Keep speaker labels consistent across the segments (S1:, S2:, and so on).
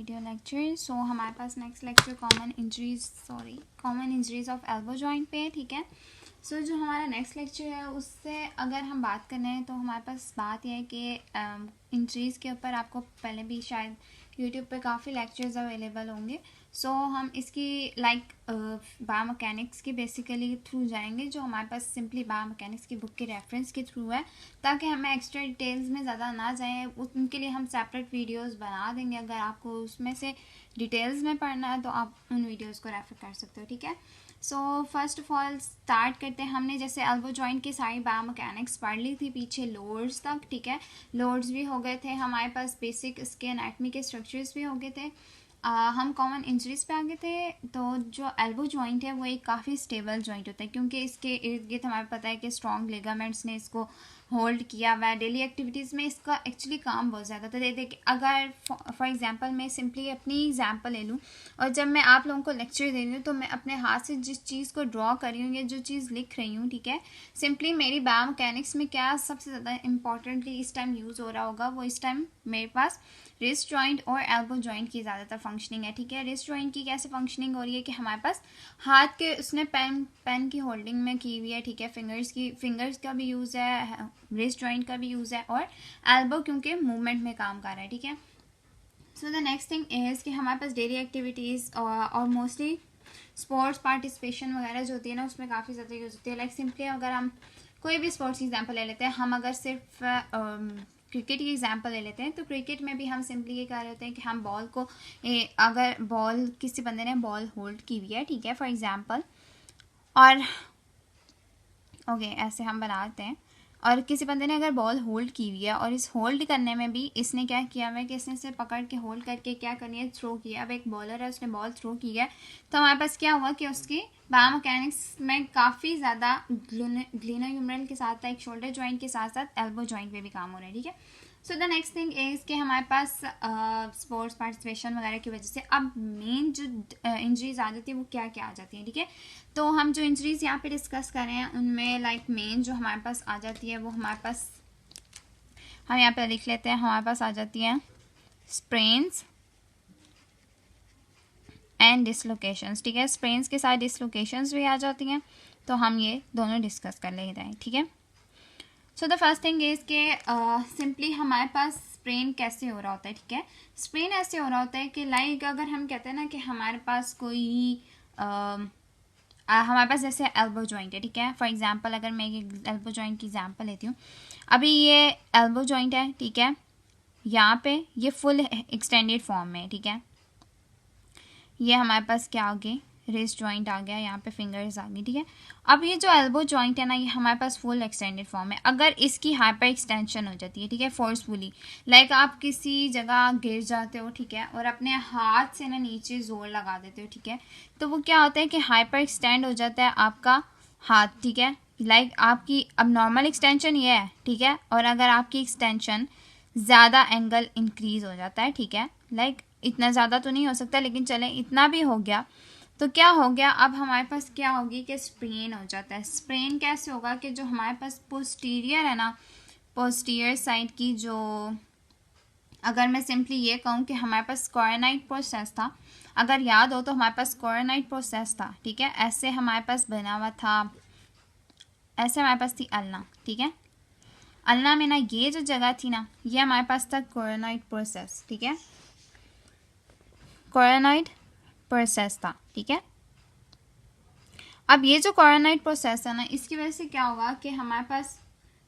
S1: Video lecture. So हमारे पास next lecture common injuries of elbow joint पे है, ठीक है। सो जो हमारा नेक्स्ट लेक्चर है उससे अगर हम बात करें तो हमारे पास बात यह है कि इंजरीज़ के ऊपर आपको पहले भी शायद यूट्यूब पे काफ़ी लेक्चर्स अवेलेबल होंगे। सो हम इसकी बायोमैकेनिक्स के बेसिकली थ्रू जाएंगे, जो हमारे पास सिंपली बायोमैकेनिक्स की बुक के रेफरेंस के थ्रू है, ताकि हमें एक्स्ट्रा डिटेल्स में ज़्यादा ना जाएं। उनके लिए हम सेपरेट वीडियोस बना देंगे। अगर आपको उसमें से डिटेल्स में पढ़ना है तो आप उन वीडियोस को रेफर कर सकते हो, ठीक है। So first of all start करते हैं। हमने जैसे एल्बो जॉइंट की सारी बायोमैकेनिक्स पढ़ ली थी पीछे लोड्स तक, ठीक है। लोड्स भी हो गए थे हमारे पास, बेसिक इसके एनाटमी के स्ट्रक्चर्स भी हो गए थे। हम कॉमन इंजरीज पे आ गए थे। तो जो एल्बो जॉइंट है वो एक काफ़ी स्टेबल जॉइंट होता है, क्योंकि इसके इर्द गिर्द हमें पता है कि स्ट्रॉन्ग लिगामेंट्स ने इसको होल्ड किया हुआ है। डेली एक्टिविटीज़ में इसका एक्चुअली काम बहुत ज़्यादा था। देखिए अगर फॉर एग्जांपल मैं सिंपली अपनी एग्जांपल ले लूँ और जब मैं आप लोगों को लेक्चर दे रही हूँ तो मैं अपने हाथ से जिस चीज़ को ड्रॉ कर रही हूँ या जो चीज़ लिख रही हूँ, ठीक है, सिंपली मेरी बायोमैकेनिक्स में क्या सबसे ज़्यादा इंपॉर्टेंटली इस टाइम यूज़ हो रहा होगा, वो इस टाइम मेरे पास रिस्ट जॉइंट और एल्बो जॉइंट की ज़्यादातर फंक्शनिंग है, ठीक है। रिस्ट जॉइंट की कैसे फंक्शनिंग हो रही है कि हमारे पास हाथ के उसने पेन की होल्डिंग में की हुई है, ठीक है। फिंगर्स का भी यूज़ है, रिस्ट जॉइंट का भी यूज़ है, और एल्बो क्योंकि मूवमेंट में काम कर रहा है, ठीक है। So the next thing is कि हमारे पास डेली एक्टिविटीज़ और मोस्टली स्पोर्ट्स पार्टिसिपेशन वगैरह जो होती है ना, उसमें काफ़ी ज़्यादा यूज़ होती है। लाइक सिंपली अगर हम कोई भी स्पोर्ट्स की एग्जांपल ले लेते हैं, हम अगर सिर्फ क्रिकेट की एग्जांपल ले लेते हैं तो क्रिकेट में भी हम सिंपली ये कर रहे होते हैं कि हम बॉल को अगर बॉल किसी बंदे ने बॉल होल्ड की हुई है, ठीक है, फॉर एग्जांपल, और ओके ऐसे हम बनाते हैं, और किसी बंदे ने अगर बॉल होल्ड की हुई है और इस होल्ड करने में भी इसने क्या किया हुआ है कि इसने सिर्फ पकड़ के होल्ड करके क्या करनी है, थ्रो किया। अब एक बॉलर है, उसने बॉल थ्रो की है, तो हमारे पास क्या हुआ कि उसकी बायोमैकेनिक्स में काफ़ी ज़्यादा ग्लिनोह्यूमरल के साथ एक शोल्डर जॉइंट के साथ साथ एल्बो जॉइंट पे भी काम हो रहा है, ठीक है। So the next thing is कि हमारे पास स्पोर्ट्स पार्टिसिपेशन वगैरह की वजह से अब मेन जो इंजरीज आ जाती है वो क्या क्या आ जाती है, ठीक है। तो हम जो इंजरीज यहाँ पे डिस्कस कर रहे हैं उनमें लाइक मेन जो हमारे पास आ जाती है वो हमारे पास, हम यहाँ पे लिख लेते हैं, हमारे पास आ जाती हैं स्प्रेन्स एंड डिसलोकेशंस, ठीक है। स्प्रेन्स के साथ डिसलोकेशंस भी आ जाती हैं, तो हम ये दोनों डिस्कस कर लेते हैं, ठीक है। So the first thing is के सिंपली हमारे पास स्प्रेन कैसे हो रहा होता है, ठीक है। स्प्रेन ऐसे हो रहा होता है कि लाइक अगर हम कहते हैं ना कि हमारे पास कोई हमारे पास जैसे एल्बो जॉइंट है, ठीक है। फॉर एग्जांपल अगर मैं एक एल्बो जॉइंट की एग्जांपल लेती हूँ, अभी ये एल्बो जॉइंट है, ठीक है, यहाँ पे ये फुल एक्सटेंडेड फॉर्म में है, ठीक है। ये हमारे पास क्या आ गई, रिस्ट जॉइंट आ गया, यहाँ पे फिंगर्स आ गई, ठीक है। अब ये जो एल्बो जॉइंट है ना, ये हमारे पास फुल एक्सटेंडेड फॉर्म है। अगर इसकी हाइपर एक्सटेंशन हो जाती है, ठीक है, फोर्सफुली, लाइक आप किसी जगह गिर जाते हो, ठीक है, और अपने हाथ से ना नीचे जोर लगा देते हो, ठीक है, तो वो क्या होता है कि हाइपर एक्सटेंड हो जाता है आपका हाथ, ठीक है। लाइक आपकी अब नॉर्मल एक्सटेंशन ये है, ठीक है, और अगर आपकी एक्सटेंशन ज़्यादा एंगल इंक्रीज हो जाता है, ठीक है, लाइक इतना ज़्यादा तो नहीं हो सकता लेकिन चले इतना भी हो गया, तो क्या हो गया, अब हमारे पास क्या होगी कि स्प्रेन हो जाता है। स्प्रेन कैसे होगा कि जो हमारे पास पोस्टीरियर है ना, पोस्टीरियर साइड की जो, अगर मैं सिंपली ये कहूँ कि हमारे पास कोरोनाइड प्रोसेस था, अगर याद हो तो हमारे पास कोरोनाइड प्रोसेस था, ठीक है, ऐसे हमारे पास बना हुआ था, ऐसे हमारे पास थी अल्ना, ठीक है। अल्ना में ना ये जो जगह थी ना, ये हमारे पास था कोरोनाइड प्रोसेस, ठीक है, कोरोनाइड प्रोसेस था, ठीक है। अब ये जो कोरोनाइड प्रोसेस है ना, इसकी वजह से क्या होगा कि हमारे पास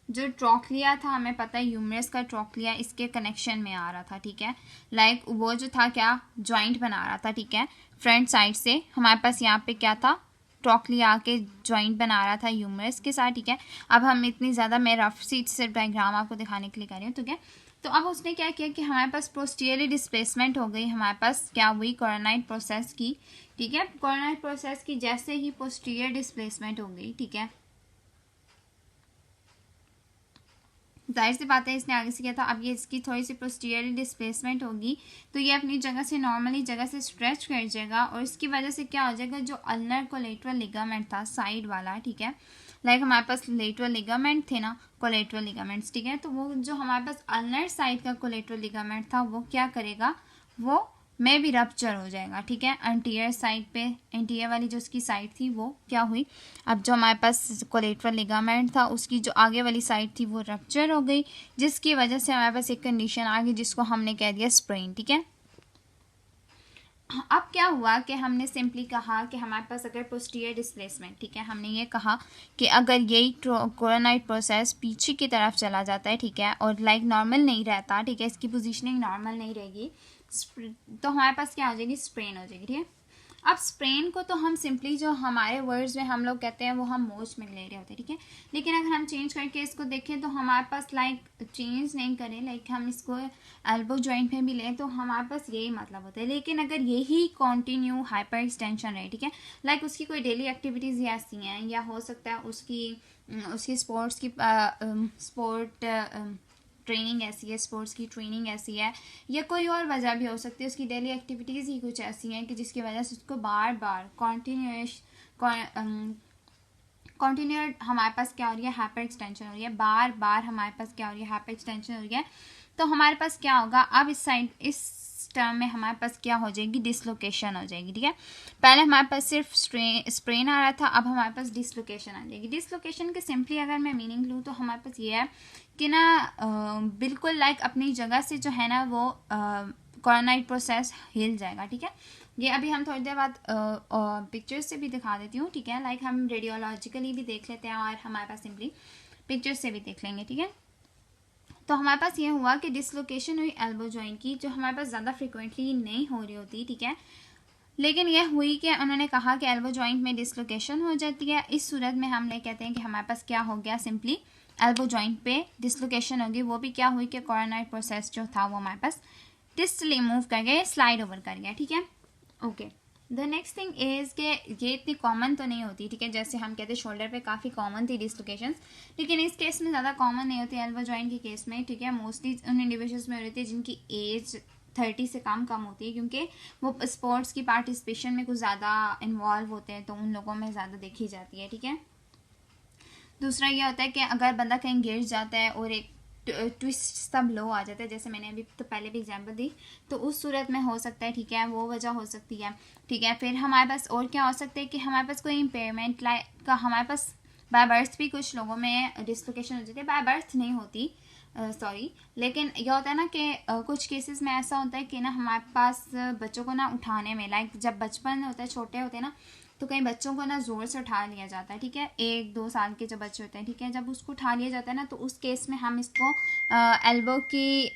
S1: जो ट्रोक्लिया था, हमें पता है ह्यूमरस का ट्रोक्लिया इसके कनेक्शन में आ रहा था, ठीक है, लाइक वो जो था क्या जॉइंट बना रहा था, ठीक है, फ्रंट साइड से हमारे पास यहाँ पे क्या था, ट्रोक्लिया आके जॉइंट बना रहा था ह्यूमरस के साथ, ठीक है। अब हम इतनी ज़्यादा, मैं रफ सीट से डायग्राम आपको दिखाने के लिए कर रही हूँ, ठीक है। तो अब उसने क्या किया कि हमारे पास पोस्टीरियर डिस्प्लेसमेंट हो गई, हमारे पास क्या हुई, कोरोनाइड प्रोसेस की, ठीक है। कोरोनाइड प्रोसेस की जैसे ही पोस्टीरियर डिस्प्लेसमेंट हो गई, ठीक है, जाहिर सी बात है इसने आगे से किया था, अब ये इसकी थोड़ी सी पोस्टीरियर डिस्प्लेसमेंट होगी तो ये अपनी जगह से नॉर्मली जगह से स्ट्रेच कर जाएगा, और इसकी वजह से क्या हो जाएगा, जो अल्नर कोलेटरल लिगामेंट था साइड वाला, ठीक है, लाइक हमारे पास लेटरल लिगामेंट थे ना, कोलेटरल लिगामेंट्स, ठीक है, तो वो जो हमारे पास अल्नर साइड का कोलेटरल लिगामेंट था वो क्या करेगा, वो में भी रप्चर हो जाएगा, ठीक है। एंटीरियर साइड पे, एंटीरियर वाली जो उसकी साइड थी वो क्या हुई, अब जो हमारे पास कोलेटरल लिगामेंट था उसकी जो आगे वाली साइड थी वो रप्चर हो गई, जिसकी वजह से हमारे पास एक कंडीशन आ गई जिसको हमने कह दिया स्प्रेन, ठीक है। अब क्या हुआ कि हमने सिंपली कहा कि हमारे पास अगर पोस्टीरियर डिस्प्लेसमेंट, ठीक है, हमने ये कहा कि अगर यही कोरोनाइड प्रोसेस पीछे की तरफ चला जाता है, ठीक है, और लाइक नॉर्मल नहीं रहता, ठीक है, इसकी पोजीशनिंग नॉर्मल नहीं रहेगी, तो हमारे पास क्या हो जाएगी, स्प्रेन हो जाएगी, ठीक है। अब स्प्रेन को तो हम सिंपली जो हमारे वर्ड्स में हम लोग कहते हैं वो हम मोच में ले रहे होते हैं, ठीक है। लेकिन अगर हम चेंज करके इसको देखें तो हमारे पास लाइक चेंज नहीं करें, लाइक हम इसको एल्बो जॉइंट में भी लें तो हमारे पास यही मतलब होता है। लेकिन अगर यही कंटिन्यू हाइपर एक्सटेंशन रहे, ठीक है, लाइक उसकी कोई डेली एक्टिविटीज़ ऐसी हैं, या हो सकता है उसकी स्पोर्ट्स की ट्रेनिंग ऐसी है, स्पोर्ट्स की ट्रेनिंग ऐसी है, या कोई और वजह भी हो सकती है, उसकी डेली एक्टिविटीज़ ही कुछ ऐसी हैं कि जिसकी वजह से उसको बार बार कॉन्टीन्यूड हमारे पास क्या हो रही है, हाइपर एक्सटेंशन हो रही है, बार बार हमारे पास क्या हो रही है, हाइपर एक्सटेंशन हो रही है। तो हमारे पास क्या होगा, अब इस टर्म में हमारे पास क्या हो जाएगी, डिसलोकेशन हो जाएगी, ठीक है। पहले हमारे पास सिर्फ स्प्रेन आ रहा था, अब हमारे पास डिसलोकेशन आ जाएगी। डिसलोकेशन के सिंपली अगर मैं मीनिंग लूँ तो हमारे पास ये है कि ना बिल्कुल लाइक अपनी जगह से जो है ना वो कोरोनाइड प्रोसेस हिल जाएगा, ठीक है। ये अभी हम थोड़ी देर बाद पिक्चर्स से भी दिखा देती हूँ, ठीक है, लाइक हम रेडियोलॉजिकली भी देख लेते हैं और हमारे पास सिंपली पिक्चर्स से भी देख लेंगे, ठीक है। तो हमारे पास ये हुआ कि डिसलोकेशन हुई एल्बो जॉइंट की, जो हमारे पास ज़्यादा फ्रिक्वेंटली नहीं हो रही होती, ठीक है, लेकिन यह हुई कि उन्होंने कहा कि एल्बो जॉइंट में डिसलोकेशन हो जाती है। इस सूरत में हम ये कहते हैं कि हमारे पास क्या हो गया, सिंपली एल्बो जॉइंट पे डिसलोकेशन होगी। वो भी क्या हुई कि कोरोनाइड प्रोसेस जो था वो हमारे पास डिस्टली मूव कर गया, स्लाइड ओवर कर गया, ठीक है। Okay, the next thing is कि ये इतनी कॉमन तो नहीं होती, ठीक है, जैसे हम कहते हैं शोल्डर पे काफ़ी कॉमन थी डिसलोकेशंस, लेकिन इस केस में ज़्यादा कॉमन नहीं होती एल्बो जॉइंट के केस में, ठीक है। मोस्टली उन इंडिविजुअल्स में रहती है जिनकी एज 30 से कम होती है, क्योंकि वो स्पोर्ट्स की पार्टिसिपेशन में कुछ ज़्यादा इन्वॉल्व होते हैं, तो उन लोगों में ज़्यादा देखी जाती है, ठीक है। दूसरा ये होता है कि अगर बंदा कहीं गिर जाता है और एक ट्विस्ट सब लो आ जाता है, जैसे मैंने अभी तो पहले भी एग्जांपल दी, तो उस सूरत में हो सकता है, ठीक है, वो वजह हो सकती है, ठीक है। फिर हमारे पास और क्या हो सकता है कि हमारे पास कोई इम्पेयरमेंट लाइक हमारे पास बाय बर्थ भी कुछ लोगों में डिसलोकेशन हो जाती है, बाय बर्थ नहीं होती सॉरी, लेकिन यह होता है ना कि कुछ केसेस में ऐसा होता है कि ना हमारे पास बच्चों को ना उठाने में, लाइक जब बचपन होता है, छोटे होते हैं ना, तो कई बच्चों को ना ज़ोर से उठा लिया जाता है, ठीक है, 1-2 साल के जब बच्चे होते हैं, ठीक है, जब उसको उठा लिया जाता है ना, तो उस केस में हम इसको एल्बो की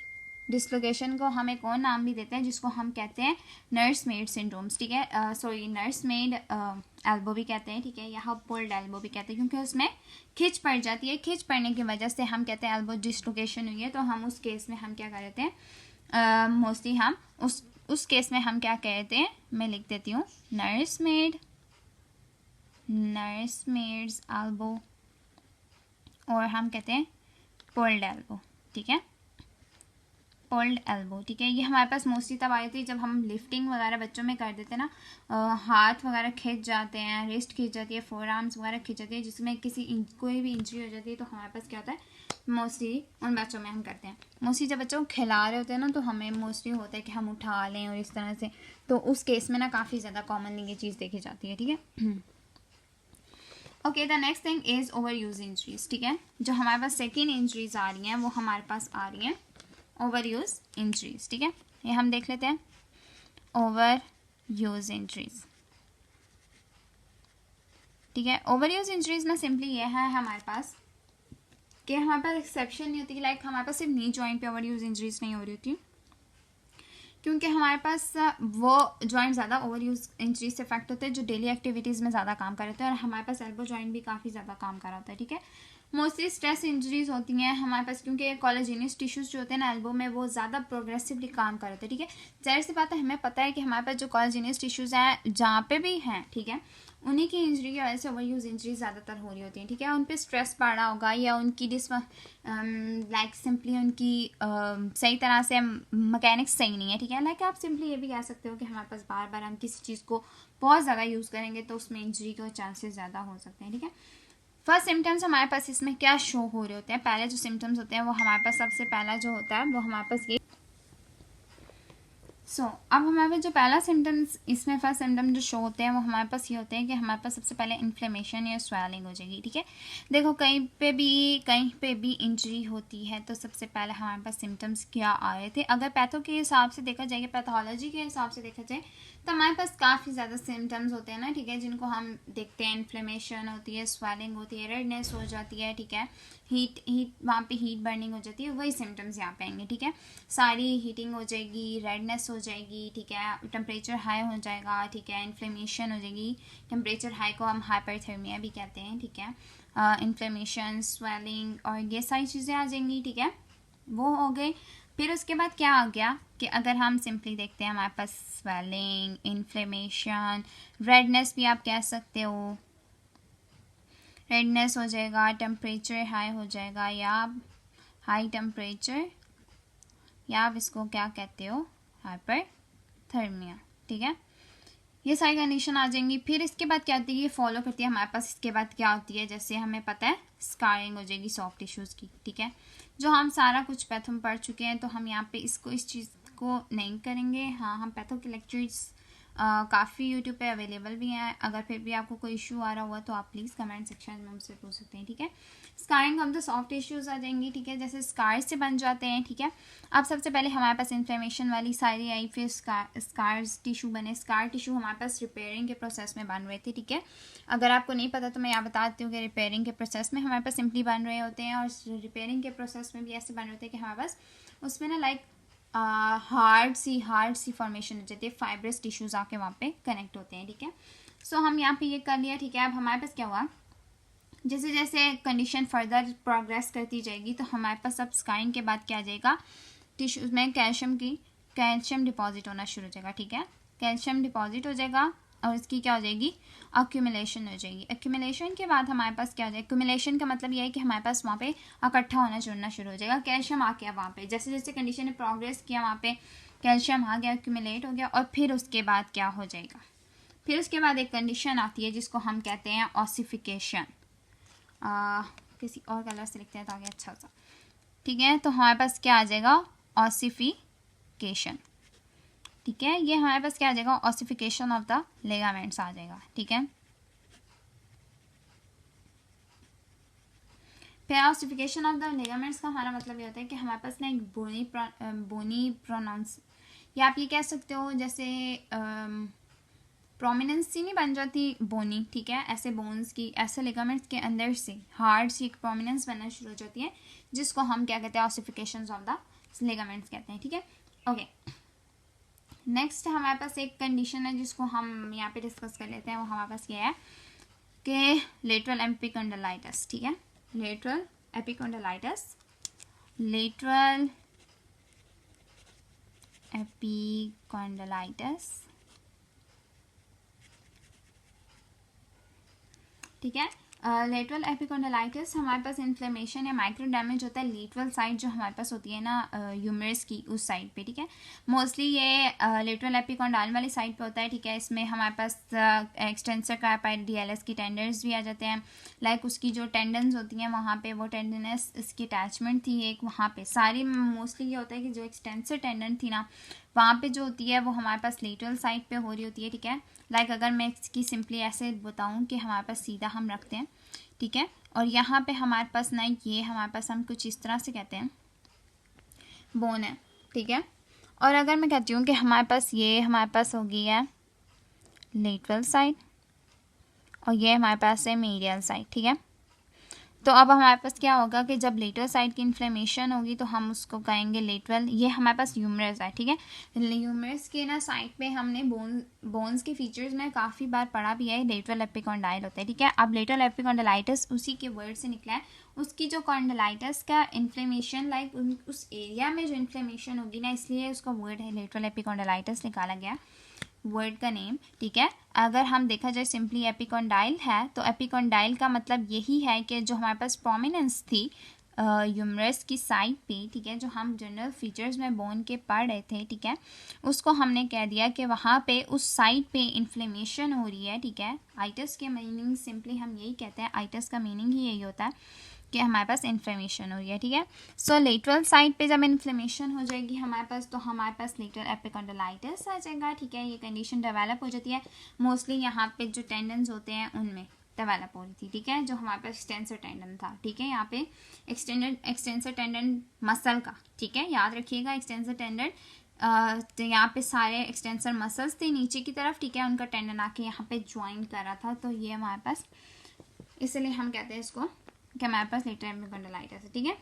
S1: डिसलोकेशन को हम एक और नाम भी देते हैं जिसको हम कहते हैं नर्स मेड सिंड्रोम्स, ठीक है, सॉरी नर्स मेड एल्बो भी कहते हैं, ठीक है, यहाँ पुल्ड एल्बो भी कहते हैं, क्योंकि उसमें खिंच पड़ जाती है, खिंच पड़ने की वजह से हम कहते हैं एल्बो डिसलोकेशन हुई है। तो हम उस केस में हम क्या करते हैं, मोस्टली हम उस केस में हम क्या कहते हैं, मैं लिख देती हूँ, नर्स मेड्स एल्बो, और हम कहते हैं पुल्ड एल्बो, ठीक है, पुल्ड एल्बो, ठीक है। ये हमारे पास मोस्टली तब आई थी जब हम लिफ्टिंग वगैरह बच्चों में कर देते हैं ना, हाथ वगैरह खिंच जाते हैं, रिस्ट खिंच जाती है, फोर आर्म्स वगैरह खिंच जाती है, जिसमें कोई भी इंजरी हो जाती है, तो हमारे पास क्या होता है, मोस्टली उन बच्चों में हम करते हैं। मोस्टली जब बच्चों को खिला रहे होते हैं ना, तो हमें मोस्टली होता है कि हम उठा लें और इस तरह से, तो उस केस में ना काफ़ी ज़्यादा कॉमनली ये चीज़ देखी जाती है, ठीक है। Okay, the next thing is over use injuries, ठीक है। जो हमारे पास सेकेंड इंजरीज आ रही हैं वो हमारे पास आ रही हैं ओवर यूज इंजरीज, ठीक है, ये हम देख लेते हैं ओवर यूज इंजरीज, ठीक है। ओवर यूज इंजरीज में सिंपली ये है हमारे पास कि हमारे पास एक्सेप्शन नहीं होती, लाइक हमारे पास सिर्फ नी जॉइंट पे ओवर यूज इंजरीज नहीं हो रही होती, क्योंकि हमारे पास वो जॉइंट ज़्यादा ओवर यूज इंजरीज से इफेक्ट होते हैं जो डेली एक्टिविटीज़ में ज़्यादा काम कर रहे हैं, और हमारे पास एल्बो जॉइंट भी काफ़ी ज़्यादा काम कर रहा होता है, ठीक है। मोस्टली स्ट्रेस इंजरीज होती हैं हमारे पास, क्योंकि कोलेजिनस टिश्यूज़ जो होते हैं ना एल्बो में, वो ज़्यादा प्रोग्रेसिवली काम कर रहे होते हैं, ठीक है। जाहिर सी बात है, हमें पता है कि हमारे पास जो कोलेजिनस टिश्यूज़ हैं जहाँ पे भी हैं, ठीक है, उन्हीं की इंजरी की वजह से ओवर यूज इंजरी ज़्यादातर हो रही होती हैं, ठीक है। उन पर स्ट्रेस पड़ रहा होगा, या उनकी लाइक सिंपली उनकी सही तरह से मैकेनिक्स सही नहीं है, ठीक है। लाइक आप सिंपली ये भी कह सकते हो कि हमारे पास बार बार हम किसी चीज़ को बहुत ज़्यादा यूज़ करेंगे तो उसमें इंजरी के चांसेस ज़्यादा हो सकते हैं, ठीक है। फर्स्ट सिम्टम्स हमारे पास इसमें क्या शो हो रहे होते हैं, पहले जो सिम्टम्स होते हैं वो हमारे पास सबसे पहला जो होता है वो हमारे पास ये अब हमारे पास जो पहला सिम्टम्स, इसमें फर्स्ट सिम्टम जो शो होते हैं वो हमारे पास ये होते हैं कि हमारे पास सबसे पहले इन्फ्लेमेशन या स्वेलिंग हो जाएगी, ठीक है। देखो कहीं पे भी इंजरी होती है तो सबसे पहले हमारे पास सिम्टम्स क्या आ रहे थे। अगर पैथो के हिसाब से देखा जाए, पैथोलॉजी के हिसाब से देखा जाए तो हमारे पास काफ़ी ज़्यादा सिम्टम्स होते हैं ना, ठीक है, जिनको हम देखते हैं। इन्फ्लेमेशन होती है, स्वेलिंग होती है, रेडनेस हो जाती है, ठीक है, हीट वहाँ पे हीट बर्निंग हो जाती है, वही सिम्टम्स यहाँ पे आएंगे, ठीक है। सारी हीटिंग हो जाएगी, रेडनेस हो जाएगी, ठीक है, टेम्परेचर हाई हो जाएगा, ठीक है, इन्फ्लेमेशन हो जाएगी। टेम्परेचर हाई को हम हाइपरथर्मिया भी कहते हैं, ठीक है। इन्फ्लेमेशन, स्वेलिंग और ये सारी चीज़ें आ जाएंगी, ठीक है, वो हो गए। फिर उसके बाद क्या आ गया कि अगर हम सिंपली देखते हैं हमारे पास स्वेलिंग, इन्फ्लेमेशन, रेडनेस भी आप कह सकते हो, रेडनेस हो जाएगा, टेम्परेचर हाई हो जाएगा या हाई टेम्परेचर, या आप इसको क्या कहते हो, हाइपरथर्मिया, ठीक है। ये सारी कंडीशन आ जाएंगी। फिर इसके बाद क्या होती है, ये फॉलो करती है हमारे पास। इसके बाद क्या होती है, जैसे हमें पता है स्कारिंग हो जाएगी सॉफ्ट टिश्यूज़ की, ठीक है। जो हम सारा कुछ पैथो में पढ़ चुके हैं तो हम यहाँ पे इस चीज़ को नहीं करेंगे। हाँ, हम पैथो के लेक्चर्स काफ़ी यूट्यूब पे अवेलेबल भी हैं। अगर फिर भी आपको कोई इशू आ रहा हुआ तो आप प्लीज़ कमेंट सेक्शन में मुझसे पूछ सकते हैं, ठीक है। स्कारिंग हम तो सॉफ्ट टिश्यूज़ आ जाएंगी, ठीक है, जैसे स्कार से बन जाते हैं, ठीक है। अब सबसे पहले हमारे पास इन्फ्लेमेशन वाली सारी आई, फिर स्कार्स टिश्यू बने। स्कार टिश्यू हमारे पास रिपेयरिंग के प्रोसेस में बन रहे थे, ठीक है। अगर आपको नहीं पता तो मैं यहाँ बताती हूँ कि रिपेयरिंग के प्रोसेस में हमारे पास सिंपली बन रहे होते हैं, और रिपेयरिंग के प्रोसेस में भी ऐसे बन रहे होते हैं कि हमारे पास उसमें ना लाइक हार्ड सी फॉर्मेशन हो जाती है, फाइब्रस टिश्यूज़ आके वहाँ पे कनेक्ट होते हैं, ठीक है। हम यहाँ पे ये कर लिया, ठीक है। अब हमारे पास क्या हुआ, जैसे जैसे कंडीशन फर्दर प्रोग्रेस करती जाएगी तो हमारे पास अब स्कारिंग के बाद क्या आ जाएगा, टिश्यूज़ में कैल्शियम डिपॉजिट होना शुरू हो जाएगा, ठीक है। कैल्शियम डिपॉजिट हो जाएगा और इसकी क्या हो जाएगी, अक्यूमुलेशन हो जाएगी। अक्यूमुलेशन के बाद हमारे पास क्या हो जाएगा, अक्यूमुलेशन का मतलब ये है कि हमारे पास वहाँ पे इकट्ठा होना जुड़ना शुरू हो जाएगा। कैल्शियम आ गया वहाँ पे, जैसे जैसे कंडीशन ने प्रोग्रेस किया वहाँ पे कैल्शियम आ गया, अक्यूमुलेट हो गया। और फिर उसके बाद क्या हो जाएगा, फिर उसके बाद एक कंडीशन आती है जिसको हम कहते हैं ऑसिफिकेशन। किसी और कलर से लिखते हैं ताकि अच्छा सा, ठीक है। तो हमारे पास क्या आ जाएगा, ऑसिफिकेशन, ठीक है। ये हमारे पास क्या आ जाएगा, ऑसिफिकेशन ऑफ द लिगामेंट्स आ जाएगा, ठीक है। फिर ऑसिफिकेशन ऑफ द लिगामेंट्स का हमारा मतलब ये होता है कि हमारे पास ना एक बोनी प्रोनाउंस, या आप ये कह सकते हो जैसे प्रोमिनेंस सी नहीं बन जाती बोनी, ठीक है, ऐसे बोन्स की, ऐसे लिगामेंट्स के अंदर से हार्ड सी एक प्रोमिनेंस बनना शुरू हो जाती है, जिसको हम क्या कहते हैं, ऑसिफिकेशन ऑफ द लिगामेंट्स कहते हैं, ठीक है। ओके, नेक्स्ट हमारे पास एक कंडीशन है जिसको हम यहाँ पे डिस्कस कर लेते हैं। वो हमारे पास ये है कि लेटरल एपिकॉन्डालाइटिस, ठीक है, लेटरल एपिकॉन्डालाइटिस, लेटरल एपिकॉन्डालाइटिस, ठीक है। लेटरल एपिकॉन्डालाइटिस हमारे पास इन्फ्लेमेशन या माइक्रो डैमेज होता है लेटरल साइड जो हमारे पास होती है ना ह्यूमरस की, उस साइड पे, ठीक है। मोस्टली ये लेटरल एपिकॉन्डाइल वाली साइड पे होता है, ठीक है। इसमें हमारे पास एक्सटेंसर कार्पाई डीएलएस की टेंडर्स भी आ जाते हैं, लाइक उसकी जो टेंडन्स होती हैं वहाँ पे वो टेंडनेस इसकी अटैचमेंट थी एक, वहाँ पे सारी मोस्टली ये होता है कि जो एक्सटेंसर टेंडन थी ना वहाँ पे जो होती है वो हमारे पास लेटरल साइड पे हो रही होती है, ठीक है। लाइक अगर मैं इसकी सिंपली ऐसे बताऊँ कि हमारे पास सीधा हम रखते हैं, ठीक है, और यहाँ पे हमारे पास ना ये हमारे पास हम कुछ इस तरह से कहते हैं बोन है, ठीक है। और अगर मैं कहती हूँ कि हमारे पास ये हमारे पास हो गई है लेटरल साइड और ये हमारे पास है मीडियल साइड, ठीक है। तो अब हमारे पास क्या होगा कि जब लेटरल साइड की इन्फ्लेमेशन होगी तो हम उसको कहेंगे लेटरल, ये हमारे पास ह्यूमरस है, ठीक है। ह्यूमरस के ना साइड पे हमने बोन्स के फीचर्स में काफ़ी बार पढ़ा भी है, लेटरल एपिकॉन्डाइल होता है, ठीक है। अब लेटरल एपिकॉन्डालाइटिस उसी के वर्ड से निकला है, उसकी जो कॉन्डालाइटिस का इन्फ्लेमेशन लाइक उस एरिया में जो इन्फ्लेमेशन होगी ना, इसलिए उसका वर्ड है लेटरल एपिकॉन्डालाइटिस निकाला गया, वर्ड का नेम, ठीक है। अगर हम देखा जाए सिंपली एपिकॉन्डाइल है तो एपिकॉन्डाइल का मतलब यही है कि जो हमारे पास प्रोमिनेंस थी ह्यूमरस की साइड पे, ठीक है, जो हम जनरल फीचर्स में बोन के पढ़ रहे थे, ठीक है, उसको हमने कह दिया कि वहाँ पे उस साइड पे इन्फ्लेमेशन हो रही है, ठीक है। आइटिस के मीनिंग सिंपली हम यही कहते हैं, आइटिस का मीनिंग ही यही होता है कि हमारे पास इन्फ्लेमेशन हो रही है, ठीक है। सो लेटरल साइड पे जब इन्फ्लेमेशन हो जाएगी हमारे पास, तो हमारे पास लेटरल एपिकॉन्डिलाइटिस आ जाएगा, ठीक है। ये कंडीशन डेवलप हो जाती है मोस्टली यहाँ पे जो टेंडन्स होते हैं उनमें डेवलप हो रही थी, ठीक है। जो हमारे पास एक्सटेंसर टेंडन था, ठीक है, यहाँ पे एक्सटेंसर टेंडन मसल का, ठीक है, याद रखिएगा एक्सटेंसर टेंडन, तो यहाँ पे सारे एक्सटेंसर मसल्स थे नीचे की तरफ, ठीक है, उनका टेंडन आके यहाँ पे ज्वाइन कर रहा था, तो ये हमारे पास, इसलिए हम कहते हैं इसको कि हमारे पास लेटरल एपिकॉन्डिलाइटिस है, ठीक है।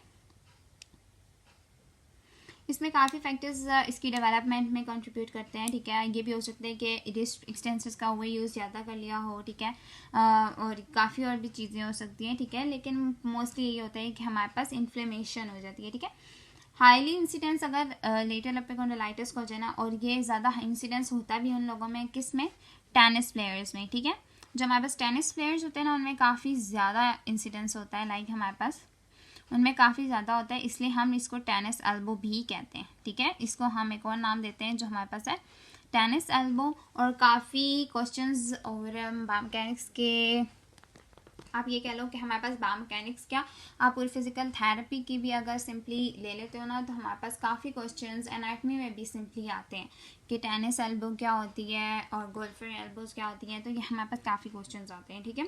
S1: इसमें काफ़ी फैक्टर्स इसकी डेवलपमेंट में कंट्रीब्यूट करते हैं, ठीक है। ये भी हो सकता है कि एक्सटेंसर्स का ओवर यूज़ ज़्यादा कर लिया हो, ठीक है, और काफ़ी और भी चीज़ें हो सकती हैं, ठीक है, लेकिन मोस्टली यही होता है कि हमारे पास इन्फ्लेमेशन हो जाती है, ठीक है। हाईली इंसिडेंस अगर लेटरल एपिकॉन्डिलाइटिस को हो जाए ना, और ये ज़्यादा इंसिडेंस होता भी उन लोगों में, किस में, टेनिस प्लेयर्स में, ठीक है। जो हमारे पास टेनिस प्लेयर्स होते हैं ना, उनमें काफ़ी ज़्यादा इंसिडेंस होता है, लाइक हमारे पास उनमें काफ़ी ज़्यादा होता है, इसलिए हम इसको टेनिस एल्बो भी कहते हैं, ठीक है। इसको हम एक और नाम देते हैं जो हमारे पास है टेनिस एल्बो। और काफ़ी क्वेश्चंस और बायोमैकेनिक्स के, आप ये कह लो कि हमारे पास बायोमैकेनिक्स क्या, आप पूरी फिजिकल थेरेपी की भी अगर सिंपली ले लेते हो ना, तो हमारे पास काफ़ी क्वेश्चंस एनाटमी में भी सिंपली आते हैं कि टेनिस एल्बो क्या होती है और गोल्फर एल्बोज क्या होती हैं, तो ये हमारे पास काफ़ी क्वेश्चंस आते हैं, ठीक है।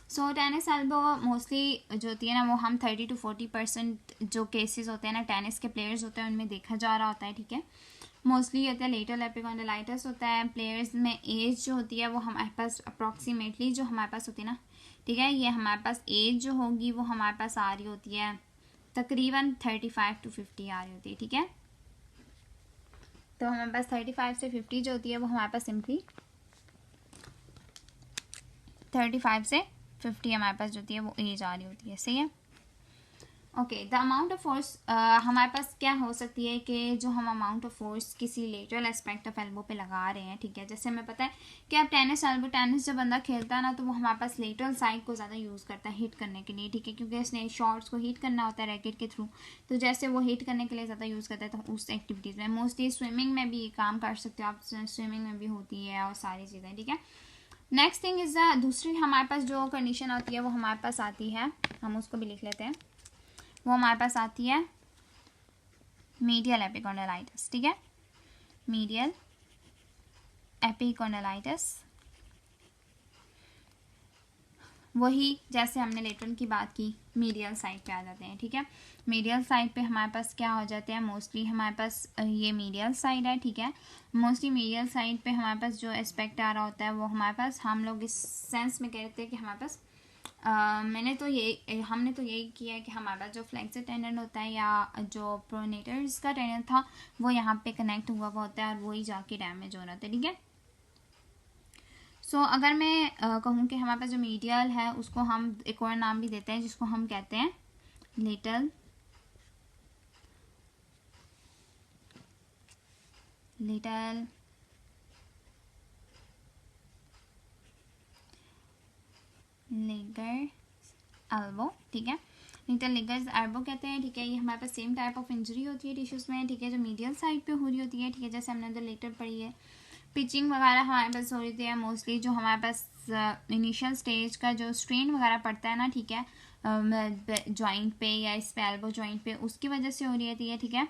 S1: सो टेनिस एल्बो मोस्टली जो होती है ना, वो हम 30 to 40% जो केसेस होते हैं ना टेनिस के प्लेयर्स होते हैं उनमें देखा जा रहा होता है, ठीक है। मोस्टली होता है लेटरल एपिकॉन्डिलाइटिस होता है। प्लेयर्स में एज जो होती है वो हमारे पास अप्रॉक्सीमेटली जो हमारे पास होती है ना, ठीक है, ये हमारे पास एज जो होगी वो हमारे पास आ रही होती है तकरीबन 35 to 50 आ रही होती है, ठीक है। तो हमारे पास 35 से 50 जो होती है वो हमारे पास सिंपली 35 से 50 हमारे पास जो होती है वो एज आ रही होती है, सही है। Okay, the amount of force हमारे पास क्या हो सकती है कि जो हम अमाउंट ऑफ फोर्स किसी लेटरल एस्पेक्ट ऑफ एल्बो पे लगा रहे हैं, ठीक है। जैसे हमें पता है कि अब टेनिस जब बंदा खेलता है ना, तो वो हमारे पास लेटरल साइड को ज़्यादा यूज़ करता है हिट करने के लिए, ठीक है, क्योंकि इसने शॉट्स को हिट करना होता है रैकेट के थ्रू, तो जैसे वो हिट करने के लिए ज़्यादा यूज़ करता है, तो उस एक्टिविटीज़ में मोस्टली स्विमिंग में भी ये काम कर सकते हो आप, स्विमिंग में भी होती है और सारी चीज़ें, ठीक है। नेक्स्ट थिंग इज़ दूसरी हमारे पास जो कंडीशन आती है वो हमारे पास आती है, हम उसको भी लिख लेते हैं, वो हमारे पास आती है मीडियल एपिकॉन्डिलाइटिस, ठीक है, मीडियल एपिकॉन्डिलाइटिस। वही जैसे हमने लेटरल की बात की, मीडियल साइड पे आ जाते हैं, ठीक है। मीडियल साइड पे हमारे पास क्या हो जाते हैं, मोस्टली हमारे पास ये मीडियल साइड है, ठीक है। मोस्टली मीडियल साइड पे हमारे पास जो एस्पेक्ट आ रहा होता है वो हमारे पास, हम लोग इस सेंस में कहते हैं कि हमारे पास हमने तो यही किया है कि हमारा जो फ्लेक्सर टेंडन होता है या जो प्रोनेटर्स का टेंडन था वो यहाँ पे कनेक्ट हुआ होता है और वही जाके डैमेज हो रहा था, ठीक है। सो अगर मैं कहूँ कि हमारे पास जो मीडियल है उसको हम एक और नाम भी देते हैं जिसको हम कहते हैं लेटरल लेगर एल्बो, ठीक है, लेटरल लेगर एल्बो कहते हैं, ठीक है। ये हमारे पास सेम टाइप ऑफ इंजरी होती है टिश्यूज़ में, ठीक है, जो मीडियल साइड पे हो रही होती है, ठीक है, जैसे हमने उधर लेटर पढ़ी है। पिचिंग वगैरह हमारे पास हो रही है मोस्टली, जो हमारे पास इनिशियल स्टेज का जो स्ट्रेन वगैरह पड़ता है ना, ठीक है, जॉइंट पे या इस पे एल्बो जॉइंट पे, उसकी वजह से हो रही होती है, ठीक है।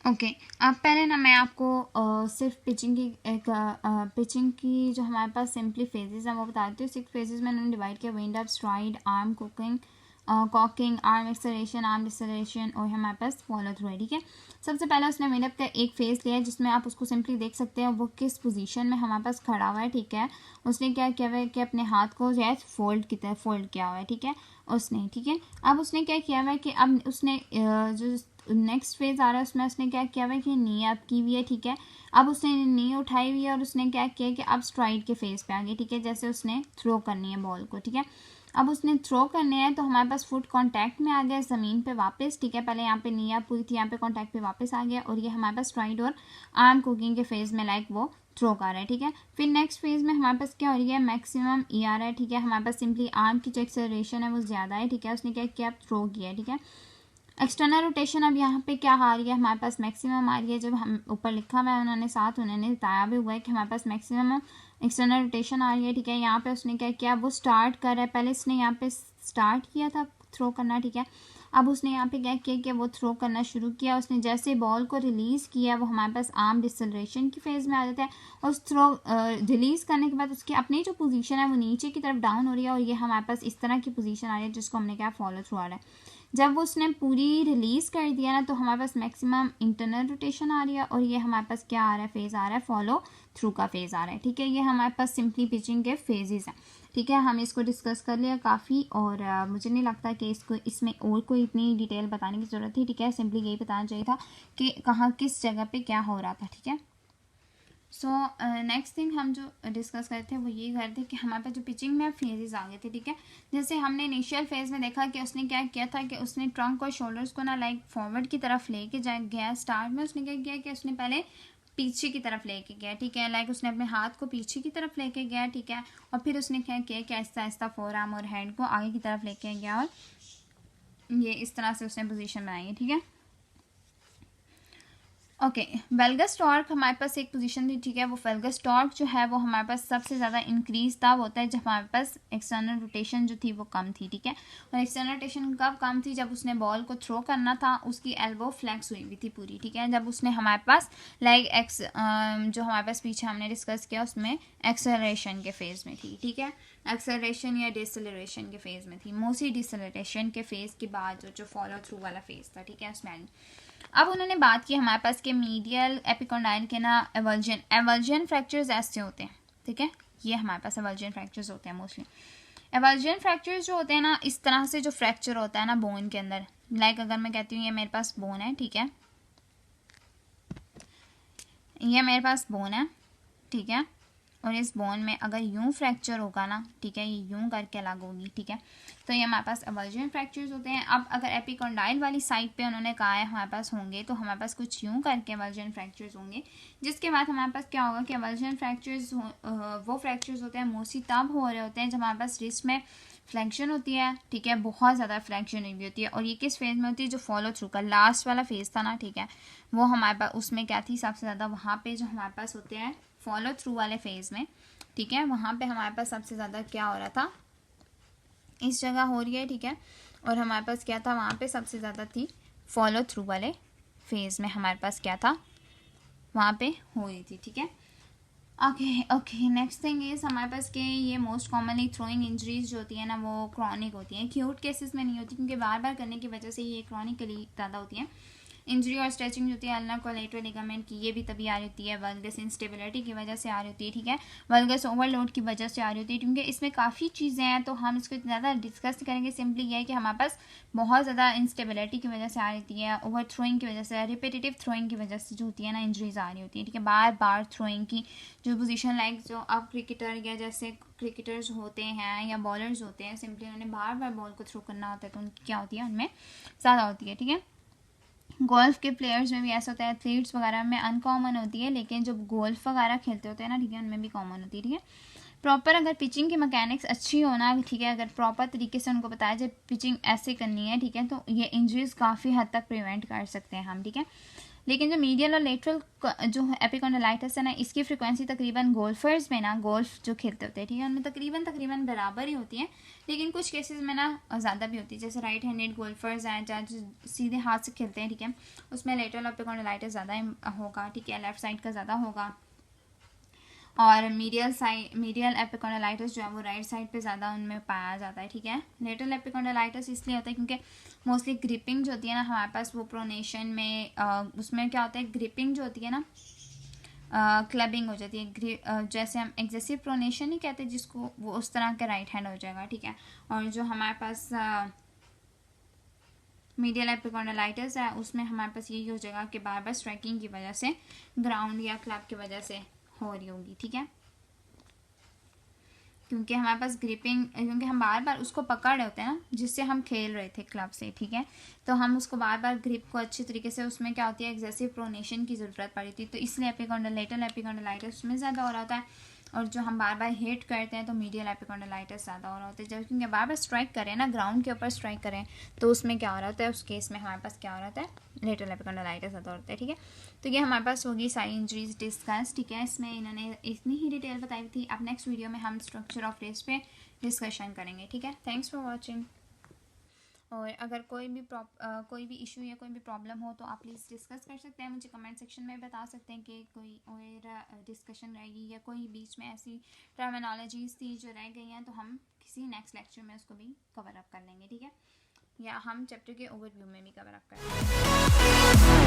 S1: ओके, अब पहले ना मैं आपको सिर्फ पिचिंग की जो हमारे पास सिंपली फेजेस हैं वो बताती हूँ। 6 फेजेस में उन्होंने डिवाइड किया, wind up, STRIDE, arm caulking, arm acceleration, arm deceleration और हमारे पास फॉलो थ्रू है, ठीक है। सबसे पहले उसने विंड अप का एक फेज लिया है जिसमें आप उसको सिंपली देख सकते हैं वो किस पोजीशन में हमारे पास खड़ा हुआ है, ठीक है। उसने क्या किया हुआ है कि अपने हाथ को जो है फोल्ड की तरह फोल्ड किया हुआ है, ठीक है, उसने, ठीक है। अब उसने क्या किया हुआ है कि अब उसने जो नेक्स्ट फेज आ रहा है उसमें उसने क्या किया हुआ है कि नी अप की हुई है, ठीक है। अब उसने नी उठाई हुई है और उसने क्या किया कि अब स्ट्राइड के फेज पे आ गई, ठीक है, जैसे उसने थ्रो करनी है बॉल को, ठीक है। अब उसने थ्रो करने हैं तो हमारे पास फुट कांटेक्ट में आ गया ज़मीन पे वापस, ठीक है। पहले यहाँ पे नी अप हुई थी, यहाँ पे कांटेक्ट पे वापस आ गया और ये हमारे पास स्ट्राइड और आर्म कुकिंग के फेज में लाइक वो थ्रो कर रहा है, ठीक है। फिर नेक्स्ट फेज में हमारे पास क्या हो रही है, मैक्सिमम ई आ रहा है, ठीक है। हमारे पास सिंपली आर्म की जो एक्सेलरेशन है वो ज़्यादा है, ठीक है। उसने क्या किया, थ्रो किया है, ठीक है। एक्सटर्नल रोटेशन अब यहाँ पे क्या आ रही है, हमारे पास मैक्सिमम आ रही है। जब हम ऊपर लिखा हुआ है उन्होंने साथ उन्होंने बताया भी हुआ है कि हमारे पास मैक्सिमम एक्सटर्नल रोटेशन आ रही है, ठीक है। यहाँ पे उसने क्या किया, वो स्टार्ट कर रहा है, पहले इसने यहाँ पे स्टार्ट किया था थ्रो करना, ठीक है। अब उसने यहाँ पे क्या किया कि वो थ्रो करना शुरू किया। उसने जैसे बॉल को रिलीज़ किया वो हमारे पास आर्म डिसलरेशन की फेज़ में आ जाता है, और उस थ्रो रिलीज़ करने के बाद उसकी अपनी जो पोजीशन है वो नीचे की तरफ डाउन हो रही है, और ये हमारे पास इस तरह की पोजीशन आ रही है जिसको हमने क्या फॉलो थ्रू आ रहा है। जब वो उसने पूरी रिलीज़ कर दिया ना तो हमारे पास मैक्सिमम इंटरनल रोटेशन आ रही है, और ये हमारे पास क्या आ रहा है, फेज़ आ रहा है फॉलो थ्रू का फेज़ आ रहा है, ठीक है। ये हमारे पास सिंपली पिचिंग के फेजेस हैं, ठीक है। हम इसको डिस्कस कर लिया काफ़ी, और मुझे नहीं लगता कि इसमें और कोई इतनी डिटेल बताने की ज़रूरत थी, ठीक है। सिंपली यही बताना चाहिए था कि कहाँ किस जगह पे क्या हो रहा था, ठीक है। सो नेक्स्ट थिंग हम जो डिस्कस करते थे वो ये करते कि हमारे पास जो पिचिंग में फेजेस आ गए थे, ठीक है। जैसे हमने इनिशियल फेज़ में देखा कि उसने क्या किया था कि उसने ट्रंक और शोल्डर्स को ना लाइक फॉरवर्ड की तरफ लेके गया। स्टार्ट में उसने क्या किया कि उसने पहले पीछे की तरफ लेके गया, ठीक है। लाइक उसने अपने हाथ को पीछे की तरफ लेके गया, ठीक है। और फिर उसने क्या किया कि आहिस्ता आहिस्ता फोर आर्म और हैंड को आगे की तरफ लेके गया, और ये इस तरह से उसने पोजीशन बनाई है, ठीक है। ओके, वेल्गस टॉर्क हमारे पास एक पोजीशन थी, ठीक है। वो वेल्गस टॉर्क जो है वो हमारे पास सबसे ज़्यादा इंक्रीज तब होता है जब हमारे पास एक्सटर्नल रोटेशन जो थी वो कम थी, ठीक है। और एक्सटर्नल रोटेशन कब कम थी, जब उसने बॉल को थ्रो करना था, उसकी एल्बो फ्लैक्स हुई हुई थी पूरी, ठीक है। जब उसने हमारे पास लाइक जो हमारे पास पीछे हमने डिस्कस किया उसमें एक्सेलरेशन के फेज़ में थी, ठीक है। एक्सेलरेशन या डिसलेरेशन के फेज़ में थी, मोस्टली डिसलेरेशन के फेज़ के बाद जो फॉलो थ्रू वाला फेज़ था, ठीक है, उसमें। अब उन्होंने बात की हमारे पास के मीडियल एपिकोंडाइल के ना एवल्जन फ्रैक्चर्स ऐसे होते हैं, ठीक है। ये हमारे पास एवल्जन फ्रैक्चर्स होते हैं मोस्टली। एवल्जन फ्रैक्चर्स जो होते हैं ना, इस तरह से जो फ्रैक्चर होता है ना बोन के अंदर, लाइक अगर मैं कहती हूँ ये मेरे पास बोन है, ठीक है, ये मेरे पास बोन है, ठीक है। और इस बोन में अगर यूं फ्रैक्चर होगा ना, ठीक है, ये यूं करके अलग होगी, ठीक है। तो ये हमारे पास एवल्जन फ्रैक्चर्स होते हैं। अब अगर एपिकोंडाइल वाली साइड पे उन्होंने कहा है हमारे पास होंगे, तो हमारे पास कुछ यूं करके एवल्जन फ्रैक्चर्स होंगे, जिसके बाद हमारे पास क्या होगा कि एवल्जन फ्रैक्चर्स वो फ्रैक्चर्स होते हैं मोस्टली तब हो रहे होते हैं जब हमारे पास रिस्ट में फ्लैक्शन होती है, ठीक है, बहुत ज़्यादा फ्लैक्शन हुई होती है। और ये किस फेज़ में होती है, जो फॉलो थ्रू का लास्ट वाला फेज़ था ना, ठीक है, वो हमारे पास उसमें क्या थी सबसे ज़्यादा, वहाँ पे जो हमारे पास होते हैं फॉलो थ्रू वाले फेज़ में, ठीक है, वहाँ पे हमारे पास सबसे ज़्यादा क्या हो रहा था, इस जगह हो रही है, ठीक है। और हमारे पास क्या था वहाँ पे सबसे ज़्यादा थी फॉलो थ्रू वाले फेज़ में हमारे पास क्या था वहाँ पे हो रही थी, ठीक है। ओके नेक्स्ट थिंग इज़ हमारे पास के ये मोस्ट कॉमनली थ्रोइंग इंजरीज जो होती है ना वो क्रॉनिक होती हैं, एक्यूट केसेस में नहीं होती, क्योंकि बार बार करने की वजह से ये क्रॉनिकली ज़्यादा होती हैं। इंजरी और स्ट्रेचिंग जो होती है अल्नर कोलेटरल लिगामेंट की, ये भी तभी आ रही होती है वल्गस इंस्टेबिलिटी की वजह से आ रही होती है, ठीक है, वल्गस ओवरलोड की वजह से आ रही होती है, क्योंकि इसमें काफ़ी चीज़ें हैं तो हम इसको ज़्यादा डिस्कस करेंगे। सिंपली ये है कि हमारे पास बहुत ज़्यादा इंस्टेबिलिटी की वजह से आ रही होती है, ओवर थ्रोइंग की वजह से, रिपीटेटिव थ्रोइंग की वजह से जो होती है ना इंजरीज आ रही होती है, ठीक है, बार बार थ्रोइंग की जो पोजीशन लाइक जो अब क्रिकेटर या जैसे क्रिकेटर्स होते हैं या बॉलर्स होते हैं, सिंपली उन्हें बार बार बॉल को थ्रो करना होता है तो उनकी क्या होती है, उनमें ज़्यादा होती है, ठीक है। गोल्फ के प्लेयर्स में भी ऐसा होता है, एथलीट्स वगैरह में अनकॉमन होती है, लेकिन जो गोल्फ वगैरह खेलते होते हैं ना, ठीक है, उनमें भी कॉमन होती है, ठीक है। प्रॉपर अगर पिचिंग की मैकेनिक्स अच्छी होना, ठीक है, अगर प्रॉपर तरीके से उनको बताया जाए पिचिंग ऐसे करनी है, ठीक है, तो ये इंजरीज काफ़ी हद तक प्रिवेंट कर सकते हैं हम, ठीक है। लेकिन जो मीडियल और लेटरल जो एपिकोंडाइलिटिस है ना, इसकी फ्रिक्वेंसी तकरीबन गोल्फर्स में ना, गोल्फ जो खेलते होते हैं, ठीक है, उनमें तकरीबन बराबर ही होती है, लेकिन कुछ केसेस में ना ज़्यादा भी होती है। जैसे राइट हैंडेड गोल्फर्स हैं जहाँ जो सीधे हाथ से खेलते हैं, ठीक है, उसमें लेटरल एपिकोंडाइलिटिस ज़्यादा होगा, ठीक है, लेफ्ट साइड का ज़्यादा होगा। और मीडियल एपिकोंडाइलिटिस जो है वो राइट साइड पे ज़्यादा उनमें पाया जाता है, ठीक है। लेटरल एपिकोंडाइलिटिस इसलिए होता है क्योंकि मोस्टली ग्रिपिंग जो होती है ना हमारे पास वो प्रोनेशन में उसमें क्या होता है, ग्रिपिंग जो होती है ना क्लबिंग हो जाती है, जैसे हम एग्जेसिव प्रोनेशन ही कहते हैं जिसको, वो उस तरह का राइट हैंड हो जाएगा, ठीक है। और जो हमारे पास मीडियल एपिकोंडाइलिटिस है उसमें हमारे पास यही हो जाएगा कि बार बार स्ट्राइकिंग की वजह से, ग्राउंड या क्लब की वजह से हो रही होगी, ठीक है, क्योंकि हमारे पास ग्रिपिंग, क्योंकि हम बार बार उसको पकड़ रहे होते हैं ना जिससे हम खेल रहे थे क्लब से, ठीक है, तो हम उसको बार बार ग्रिप को अच्छी तरीके से, उसमें क्या होती है एग्जेसिव प्रोनेशन की ज़रूरत पड़ी थी, तो इसलिए लेटरल एपिकोंडाइलिटिस उसमें ज़्यादा हो रहा होता है। और जो हम बार बार हिट करते हैं तो मीडियल एपिकॉन्डाइलिटिस ज़्यादा हो रहा होता है। जब क्योंकि बार बार स्ट्राइक करें ना, ग्राउंड के ऊपर स्ट्राइक करें, तो उसमें क्या हो रहा होता है, उस केस में हमारे पास क्या हो रहा है, लेटरल एपिकॉन्डाइलिटिस ज़्यादा होता है। ठीक है, तो ये हमारे पास होगी सारी इंजरीज डिस्कस। ठीक है, इसमें इन्होंने इतनी ही डिटेल बताई थी। अब नेक्स्ट वीडियो में हम स्ट्रक्चर ऑफ रेस्ट पे डिस्कशन करेंगे। ठीक है, थैंक्स फॉर वॉचिंग। और अगर कोई भी इशू या कोई भी प्रॉब्लम हो तो आप प्लीज़ डिस्कस कर सकते हैं, मुझे कमेंट सेक्शन में बता सकते हैं कि कोई और डिस्कशन रहेगी या कोई बीच में ऐसी टर्मिनोलॉजीज थी जो रह गई हैं, तो हम किसी नेक्स्ट लेक्चर में उसको भी कवर अप कर लेंगे। ठीक है, या हम चैप्टर के ओवरव्यू में भी कवर अप कर लेंगे।